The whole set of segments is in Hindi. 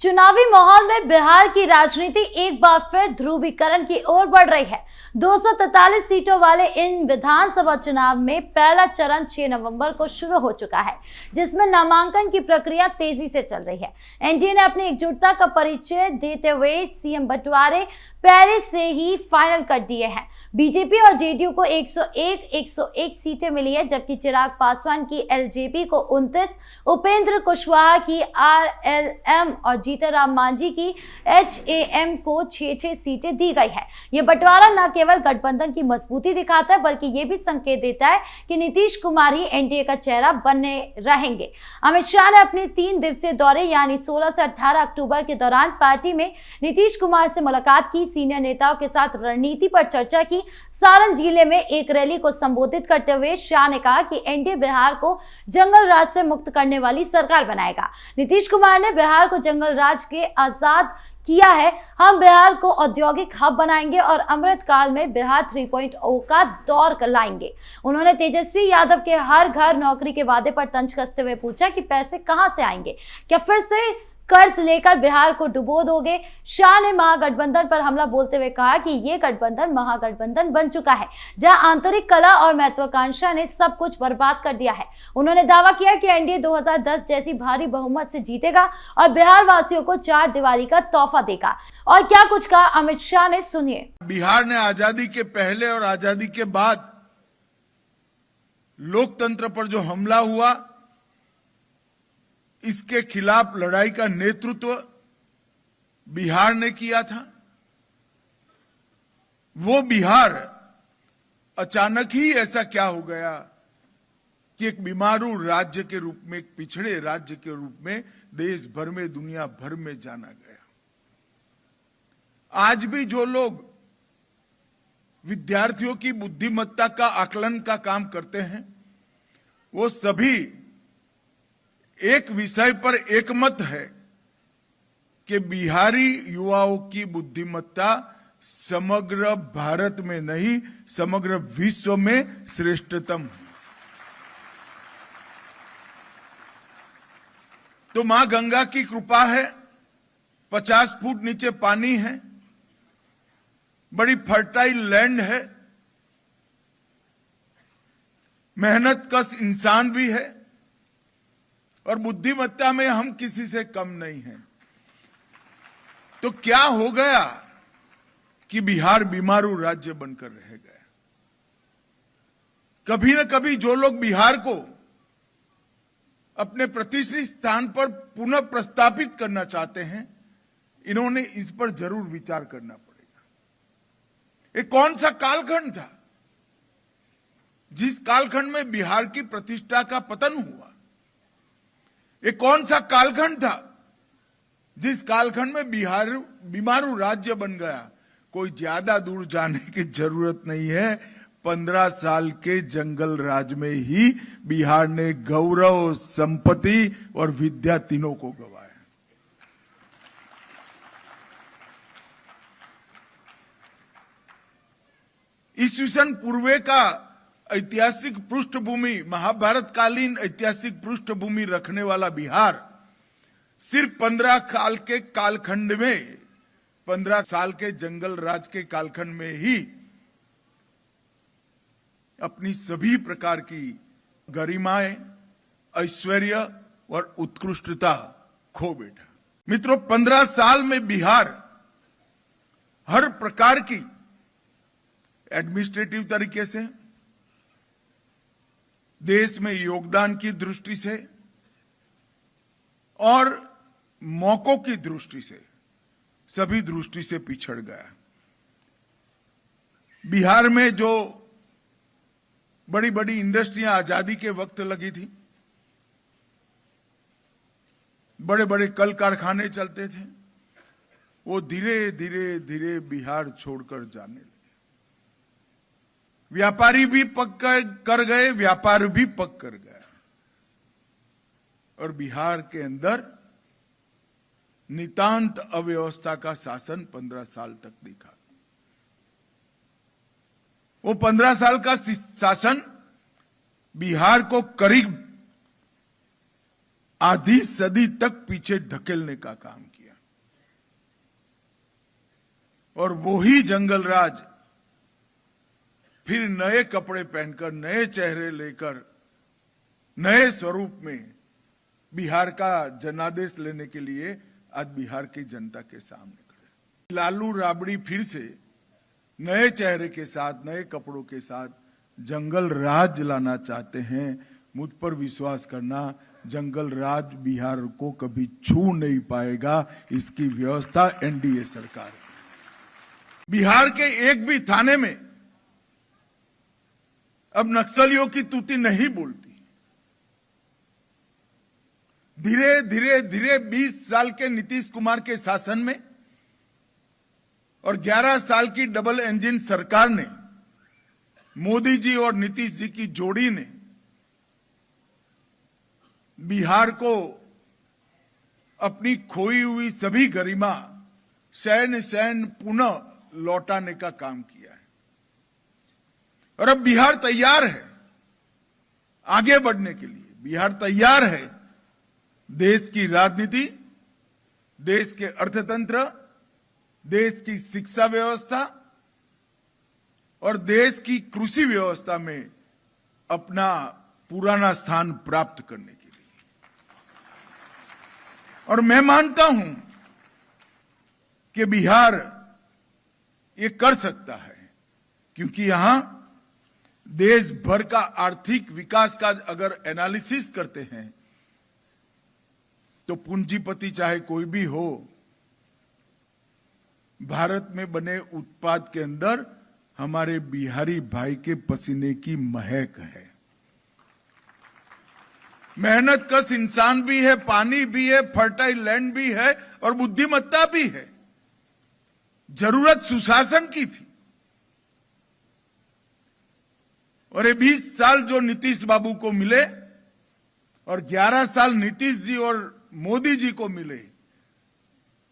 चुनावी माहौल में बिहार की राजनीति एक बार फिर ध्रुवीकरण की ओर बढ़ रही है। 243 सीटों वाले इन विधानसभा चुनाव में पहला चरण 6 नवंबर को शुरू हो चुका है, जिसमें नामांकन की प्रक्रिया तेजी से चल रही है। एनडीए ने अपनी एकजुटता का परिचय देते हुए सीएम बंटवारे पहले से ही फाइनल कर दिए हैं। बीजेपी और जेडीयू को 101 सीटें मिली है, जबकि चिराग पासवान की एलजेपी को 29, उपेंद्र कुशवाहा की आरएलएम और जीतनराम मांझी की एचएएम को 6 सीटें दी गई है। ये बंटवारा न केवल गठबंधन की मजबूती दिखाता है, बल्कि ये भी संकेत देता है कि नीतीश कुमार ही एनडीए का चेहरा बने रहेंगे। अमित शाह ने अपने 3 दिवसीय दौरे यानी 16 से 18 अक्टूबर के दौरान पार्टी में नीतीश कुमार से मुलाकात की, सीनियर नेताओं के साथ रणनीति पर चर्चा की। सारण जिले में एक रैली को संबोधित करते हुए शाह ने कहा कि एनडीए बिहार को जंगल राज से मुक्त करने वाली सरकार बनाएगा। नीतीश कुमार ने बिहार को जंगल राज के आजाद किया है। हम बिहार को औद्योगिक हब बनाएंगे और अमृत काल में बिहार 3.0 का दौर लाएंगे। उन्होंने तेजस्वी यादव के हर घर नौकरी के वादे पर तंज कसते हुए पूछा कि पैसे कहां से आएंगे, क्या फिर से कर्ज लेकर बिहार को डुबो दोगे। शाह ने महागठबंधन पर हमला बोलते हुए कहा कि ये गठबंधन महागठबंधन बन चुका है, जहां आंतरिक कला और महत्वाकांक्षा ने सब कुछ बर्बाद कर दिया है। उन्होंने दावा किया कि एनडीए 2010 जैसी भारी बहुमत से जीतेगा और बिहार वासियों को 4 दिवाली का तोहफा देगा। और क्या कुछ कहा अमित शाह ने, सुनिए। बिहार ने आजादी के पहले और आजादी के बाद लोकतंत्र पर जो हमला हुआ, इसके खिलाफ लड़ाई का नेतृत्व बिहार ने किया था। वो बिहार अचानक ही ऐसा क्या हो गया कि एक बीमारू राज्य के रूप में, एक पिछड़े राज्य के रूप में देश भर में, दुनिया भर में जाना गया। आज भी जो लोग विद्यार्थियों की बुद्धिमत्ता का आकलन का काम करते हैं, वो सभी एक विषय पर एकमत है कि बिहारी युवाओं की बुद्धिमत्ता समग्र भारत में नहीं, समग्र विश्व में श्रेष्ठतम है। तो मां गंगा की कृपा है, 50 फुट नीचे पानी है, बड़ी फर्टाइल लैंड है, मेहनत कश इंसान भी है और बुद्धिमत्ता में हम किसी से कम नहीं हैं। तो क्या हो गया कि बिहार बीमारू राज्य बनकर रह गया। कभी न कभी जो लोग बिहार को अपने प्रतिष्ठित स्थान पर पुनः प्रस्तापित करना चाहते हैं, इन्होंने इस पर जरूर विचार करना पड़ेगा। ये कौन सा कालखंड था जिस कालखंड में बिहार की प्रतिष्ठा का पतन हुआ? ये कौन सा कालखंड था जिस कालखंड में बिहार बीमारू राज्य बन गया? कोई ज्यादा दूर जाने की जरूरत नहीं है। 15 साल के जंगल राज में ही बिहार ने गौरव, संपत्ति और विद्या तीनों को गंवाया। ईस्वीसन पूर्व का ऐतिहासिक पृष्ठभूमि, महाभारत कालीन ऐतिहासिक पृष्ठभूमि रखने वाला बिहार सिर्फ 15 साल के कालखंड में, 15 साल के जंगल राज के कालखंड में ही अपनी सभी प्रकार की गरिमाएं, ऐश्वर्य और उत्कृष्टता खो बैठा। मित्रों, 15 साल में बिहार हर प्रकार की एडमिनिस्ट्रेटिव तरीके से, देश में योगदान की दृष्टि से और मौकों की दृष्टि से, सभी दृष्टि से पिछड़ गया। बिहार में जो बड़ी बड़ी इंडस्ट्रियां आजादी के वक्त लगी थी, बड़े बड़े कल कारखाने चलते थे, वो धीरे धीरे धीरे बिहार छोड़कर जाने लगे। व्यापारी भी पक कर गए, व्यापार भी पक कर गया और बिहार के अंदर नितांत अव्यवस्था का शासन 15 साल तक दिखा। वो 15 साल का शासन बिहार को करीब आधी सदी तक पीछे धकेलने का काम किया। और वो ही जंगल राज फिर नए कपड़े पहनकर, नए चेहरे लेकर, नए स्वरूप में बिहार का जनादेश लेने के लिए आज बिहार की जनता के सामने खड़े। लालू राबड़ी फिर से नए चेहरे के साथ, नए कपड़ों के साथ जंगल राज लाना चाहते हैं। मुझ पर विश्वास करना, जंगल राज बिहार को कभी छू नहीं पाएगा। इसकी व्यवस्था एनडीए सरकार है। बिहार के एक भी थाने में अब नक्सलियों की तूती नहीं बोलती। धीरे धीरे धीरे 20 साल के नीतीश कुमार के शासन में और 11 साल की डबल इंजन सरकार ने, मोदी जी और नीतीश जी की जोड़ी ने बिहार को अपनी खोई हुई सभी गरिमा शैन पुनः लौटाने का काम किया है। और अब बिहार तैयार है आगे बढ़ने के लिए। बिहार तैयार है देश की राजनीति, देश के अर्थतंत्र, देश की शिक्षा व्यवस्था और देश की कृषि व्यवस्था में अपना पुराना स्थान प्राप्त करने के लिए। और मैं मानता हूं कि बिहार ये कर सकता है, क्योंकि यहां देश भर का आर्थिक विकास का अगर एनालिसिस करते हैं तो पूंजीपति चाहे कोई भी हो, भारत में बने उत्पाद के अंदर हमारे बिहारी भाई के पसीने की महक है। मेहनत कश इंसान भी है, पानी भी है, फर्टाइल लैंड भी है और बुद्धिमत्ता भी है। जरूरत सुशासन की थी। और ये 20 साल जो नीतीश बाबू को मिले और 11 साल नीतीश जी और मोदी जी को मिले,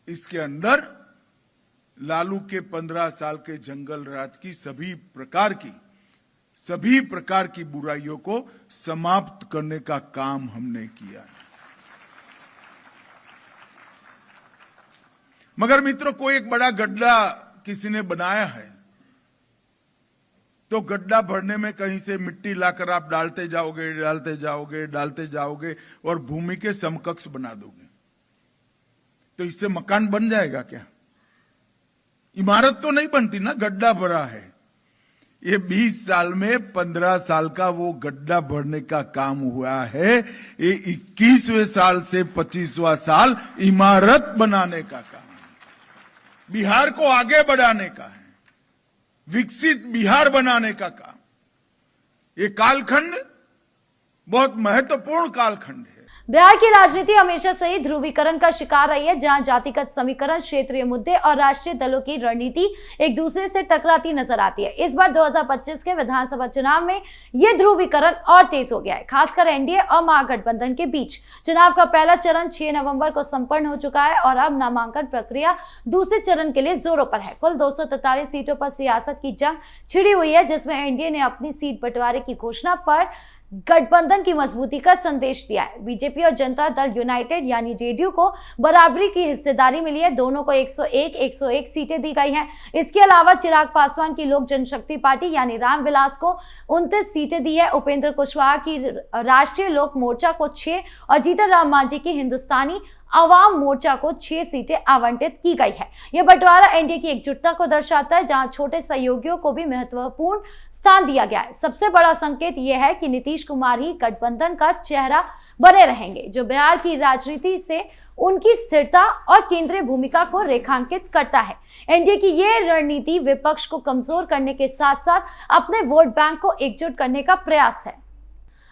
इसके अंदर लालू के 15 साल के जंगल राज की सभी प्रकार की बुराइयों को समाप्त करने का काम हमने किया है। मगर मित्रों, कोई एक बड़ा गड्ढा किसी ने बनाया है तो गड्ढा भरने में कहीं से मिट्टी लाकर आप डालते जाओगे और भूमि के समकक्ष बना दोगे, तो इससे मकान बन जाएगा क्या? इमारत तो नहीं बनती ना, गड्ढा भरा है। ये 20 साल में 15 साल का वो गड्ढा भरने का काम हुआ है। ये 21वें साल से 25वां साल इमारत बनाने का काम है। बिहार को आगे बढ़ाने का है, विकसित बिहार बनाने का काम। ये कालखंड बहुत महत्वपूर्ण कालखंड है। बिहार की राजनीति हमेशा से ही ध्रुवीकरण का शिकार रही है, जहां जातिगत समीकरण, क्षेत्रीय मुद्दे और राष्ट्रीय दलों की रणनीति एक दूसरे से टकराती नजर आती है। इस बार 2025 के विधानसभा चुनाव में यह ध्रुवीकरण और तेज हो गया है, खासकर एनडीए और महागठबंधन के बीच। चुनाव का पहला चरण 6 नवंबर को संपन्न हो चुका है और अब नामांकन प्रक्रिया दूसरे चरण के लिए जोरों पर है। कुल 243 सीटों पर सियासत की जंग छिड़ी हुई है, जिसमें एनडीए ने अपनी सीट बंटवारे की घोषणा पर गठबंधन की मजबूती का संदेश दिया है। बीजेपी और जनता दल यूनाइटेड यानी जेडीयू को बराबरी की हिस्सेदारी मिली है। दोनों को 101 सीटें दी गई हैं। इसके अलावा चिराग पासवान की लोक जनशक्ति पार्टी यानी रामविलास को 29 सीटें दी है। उपेंद्र कुशवाहा की राष्ट्रीय लोक मोर्चा को 6 और जीतन राम मांझी की हिंदुस्तानी आवाम मोर्चा को 6 सीटें आवंटित की गई है। यह बंटवारा एनडीए की एकजुटता को दर्शाता है, जहां छोटे सहयोगियों को भी महत्वपूर्ण स्थान दिया गया है। सबसे बड़ा संकेत यह है कि नीतीश कुमार ही गठबंधन का चेहरा बने रहेंगे, जो बिहार की राजनीति से उनकी स्थिरता और केंद्रीय भूमिका को रेखांकित करता है। एनडीए की यह रणनीति विपक्ष को कमजोर करने के साथ साथ अपने वोट बैंक को एकजुट करने का प्रयास है।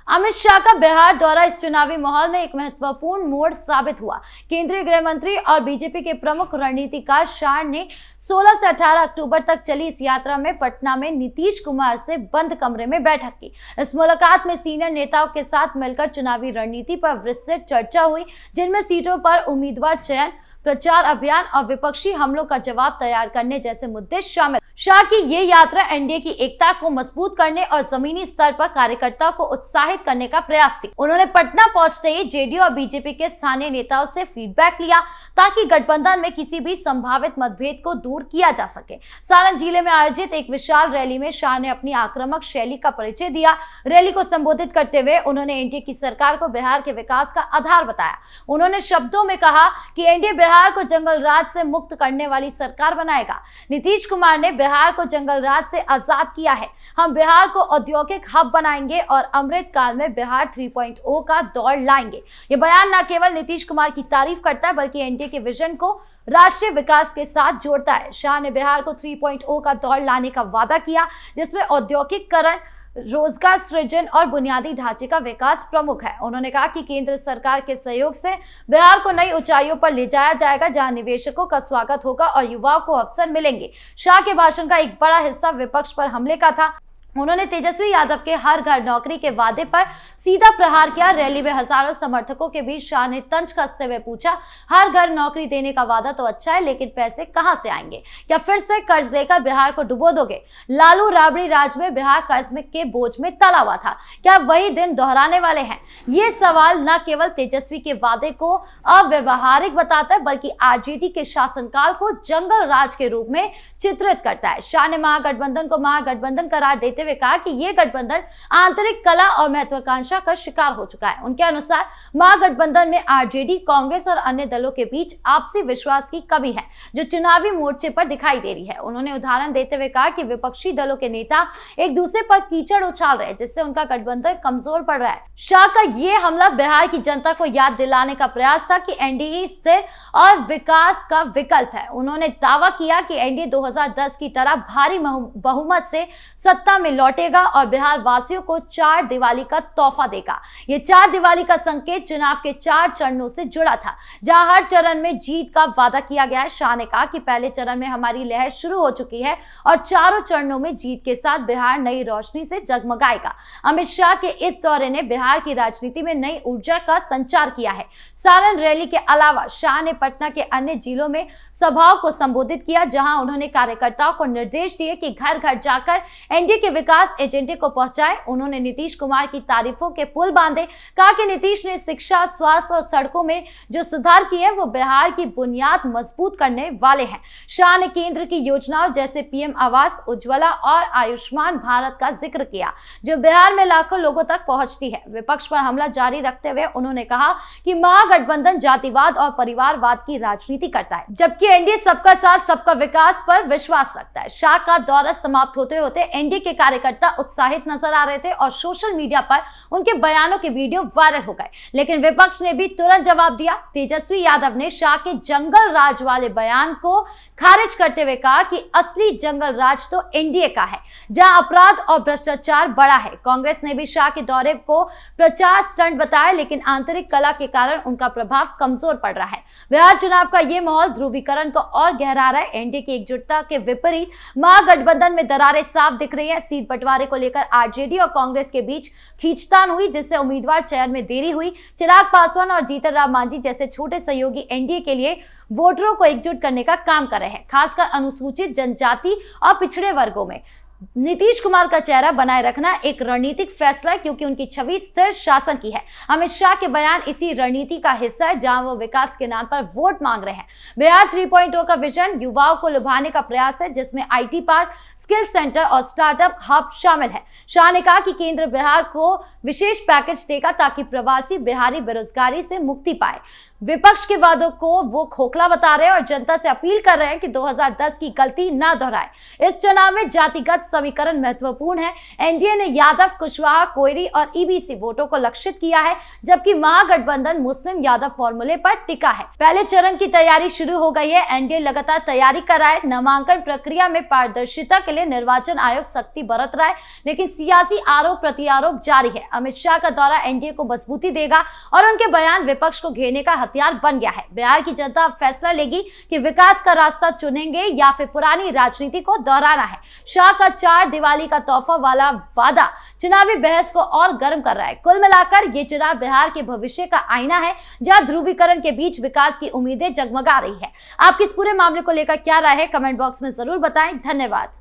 अमित शाह का बिहार दौरा इस चुनावी माहौल में एक महत्वपूर्ण मोड़ साबित हुआ। केंद्रीय गृह मंत्री और बीजेपी के प्रमुख रणनीतिकार शाह ने 16 से 18 अक्टूबर तक चली इस यात्रा में पटना में नीतीश कुमार से बंद कमरे में बैठक की। इस मुलाकात में सीनियर नेताओं के साथ मिलकर चुनावी रणनीति पर विस्तृत चर्चा हुई, जिनमें सीटों पर उम्मीदवार चयन, प्रचार अभियान और विपक्षी हमलों का जवाब तैयार करने जैसे मुद्दे शामिल। शाह की ये यात्रा एनडीए की एकता को मजबूत करने और जमीनी स्तर पर कार्यकर्ताओं को उत्साहित करने का प्रयास थी। उन्होंने पटना पहुंचते ही जेडीयू और बीजेपी के स्थानीय नेताओं से फीडबैक लिया ताकि गठबंधन में किसी भी संभावित मतभेद को दूर किया जा सके। सारण जिले में आयोजित एक विशाल रैली में शाह ने अपनी आक्रामक शैली का परिचय दिया। रैली को संबोधित करते हुए उन्होंने एनडीए की सरकार को बिहार के विकास का आधार बताया। उन्होंने शब्दों में कहा कि एनडीए बिहार को जंगल राज से मुक्त करने वाली सरकार बनाएगा। नीतीश कुमार ने बिहार को जंगल राज से आजाद किया है। हम बिहार को औद्योगिक हब बनाएंगे और अमृत काल में बिहार 3.0 का दौर लाएंगे। ये बयान न केवल नीतीश कुमार की तारीफ करता है बल्कि एनडीए के विजन को राष्ट्रीय विकास के साथ जोड़ता है। शाह ने बिहार को 3.0 का दौर लाने का वादा किया जिसमें औद्योगिकरण, रोजगार सृजन और बुनियादी ढांचे का विकास प्रमुख है। उन्होंने कहा कि केंद्र सरकार के सहयोग से बिहार को नई ऊंचाइयों पर ले जाया जाएगा जहां निवेशकों का स्वागत होगा और युवाओं को अवसर मिलेंगे। शाह के भाषण का एक बड़ा हिस्सा विपक्ष पर हमले का था। उन्होंने तेजस्वी यादव के हर घर नौकरी के वादे पर सीधा प्रहार किया। रैली में हजारों समर्थकों के बीच शाह ने तंज कसते हुए पूछा, हर घर नौकरी देने का वादा तो अच्छा है लेकिन पैसे कहां से आएंगे? क्या फिर से कर्ज देकर बिहार को डुबो दोगे? लालू राबड़ी राज में बिहार कर्ज में के बोझ में तला हुआ था, क्या वही दिन दोहराने वाले हैं? ये सवाल न केवल तेजस्वी के वादे को अव्यवहारिक बताता है बल्कि आरजेडी के शासनकाल को जंगल राज के रूप में चित्रित करता है। शाह ने महागठबंधन को महागठबंधन करार देते हुए कहा कि यह गठबंधन आंतरिक कला और महत्वाकांक्षा का शिकार हो चुका है। उनके अनुसार महागठबंधन में आरजेडी, कांग्रेस और अन्य दलों के बीच आपसी विश्वास की कमी है जो चुनावी मोर्चे पर दिखाई दे रही है। उन्होंने उदाहरण देते हुए कहा कि विपक्षी दलों के नेता एक दूसरे पर कीचड़ उछाल रहे हैं जिससे उनका गठबंधन कमजोर पड़ रहा है। शाह का यह हमला बिहार की जनता को याद दिलाने का प्रयास था कि एनडीए स्थिर और विकास का विकल्प है। उन्होंने दावा किया कि एनडीए 2010 की तरह भारी बहुमत से सत्ता में लौटेगा और बिहार वासियों को 4 दिवाली का तोहफा देगा। ये 4 दिवाली का संकेत चुनाव के 4 चरणों से जुड़ा था जहां हर चरण में जीत का वादा किया गया है। शाह ने कहा कि पहले चरण में हमारी लहर शुरू हो चुकी है और चारों चरणों में जीत के साथ बिहार नई रोशनी से जगमगाएगा। अमित शाह के इस दौरे ने बिहार की राजनीति में नई ऊर्जा का संचार किया है। सारण रैली के अलावा शाह ने पटना के अन्य जिलों में सभाओं को संबोधित किया जहां उन्होंने कार्यकर्ताओं को निर्देश दिए कि घर घर जाकर एनडीए के विकास एजेंडे को पहुंचाए। उन्होंने नीतीश कुमार की तारीफों के पुल बांधे। कहा कि नीतीश ने शिक्षा, स्वास्थ्य और सड़कों में जो सुधार किए वो बिहार की बुनियाद मजबूत करने वाले हैं। शाह ने केंद्र की योजनाओं जैसे पीएम आवास, उज्ज्वला और आयुष्मान भारत का जिक्र किया जो बिहार में लाखों लोगों तक पहुंचती है। विपक्ष पर हमला जारी रखते हुए उन्होंने कहा कि महागठबंधन जातिवाद और परिवारवाद की राजनीति करता है जबकि एनडीए सबका साथ सबका विकास पर विश्वास रखता है। शाह का दौरा समाप्त होते होते एनडीए के कार्यकर्ता उत्साहित नजर आ रहे थे और सोशल मीडिया पर उनके बयानों के वीडियो वायरल हो गए, लेकिन विपक्ष ने भी तुरंत जवाब दिया। तेजस्वी यादव ने शाह के जंगल राज वाले बयान को खारिज करते हुए कहा कि असली जंगल राज तो एनडीए का है जहां अपराध और भ्रष्टाचार बड़ा है। कांग्रेस ने भी शाह के दौरे को प्रचार स्टंट बताया लेकिन आंतरिक कला के कारण उनका प्रभाव कमजोर पड़ रहा है। बिहार चुनाव का ये माहौल ध्रुवीकरण को और गहरा रहा है। एनडीए की एकजुटता के विपरीत महागठबंधन में दरारें साफ दिख रही है। सीट बंटवारे को लेकर आरजेडी और कांग्रेस के बीच खींचतान हुई जिससे उम्मीदवार चयन में देरी हुई। चिराग पासवान और जीतन राम मांझी जैसे छोटे सहयोगी एनडीए के लिए वोटरों को एकजुट करने का काम कर रहे हैं, खासकर अनुसूचित जनजाति और पिछड़े वर्गों में। नीतीश कुमार का चेहरा बनाए रखना एक रणनीतिक फैसला है क्योंकि उनकी छवि स्थिर शासन की है। अमित शाह के बयान इसी रणनीति का हिस्सा है जहां वो विकास के नाम पर वोट मांग रहे हैं। बिहार 3.0 का विजन युवाओं को लुभाने का प्रयास है जिसमें आईटी पार्क, स्किल सेंटर और स्टार्टअप हब शामिल है। शाह ने कहा कि केंद्र बिहार को विशेष पैकेज देगा ताकि प्रवासी बिहारी बेरोजगारी से मुक्ति पाए। विपक्ष के वादों को वो खोखला बता रहे हैं और जनता से अपील कर रहे हैं कि 2010 की गलती ना दोहराए। इस चुनाव में जातिगत समीकरण महत्वपूर्ण है। एनडीए ने यादव, कुशवाहा, कोयरी और ईबीसी वोटों को लक्षित किया है जबकि महागठबंधन मुस्लिम यादव फॉर्मूले पर टिका है। पहले चरण की तैयारी शुरू हो गई है। एनडीए लगातार तैयारी कर रहा है। नामांकन प्रक्रिया में पारदर्शिता के लिए निर्वाचन आयोग सख्ती बरत रहा है लेकिन सियासी आरोप प्रत्यारोप जारी है। अमित शाह का दौरा एनडीए को मजबूती देगा और उनके बयान विपक्ष को घेरने का हथियार बन गया है। बिहार की जनता अब फैसला लेगी कि विकास का रास्ता चुनेंगे या फिर पुरानी राजनीति को दोहराना है। शाह का 4 दिवाली का तोहफा वाला वादा चुनावी बहस को और गर्म कर रहा है। कुल मिलाकर ये चुनाव बिहार के भविष्य का आईना है जहां ध्रुवीकरण के बीच विकास की उम्मीदें जगमगा रही है। आपकी इस पूरे मामले को लेकर क्या राय है कमेंट बॉक्स में जरूर बताएं। धन्यवाद।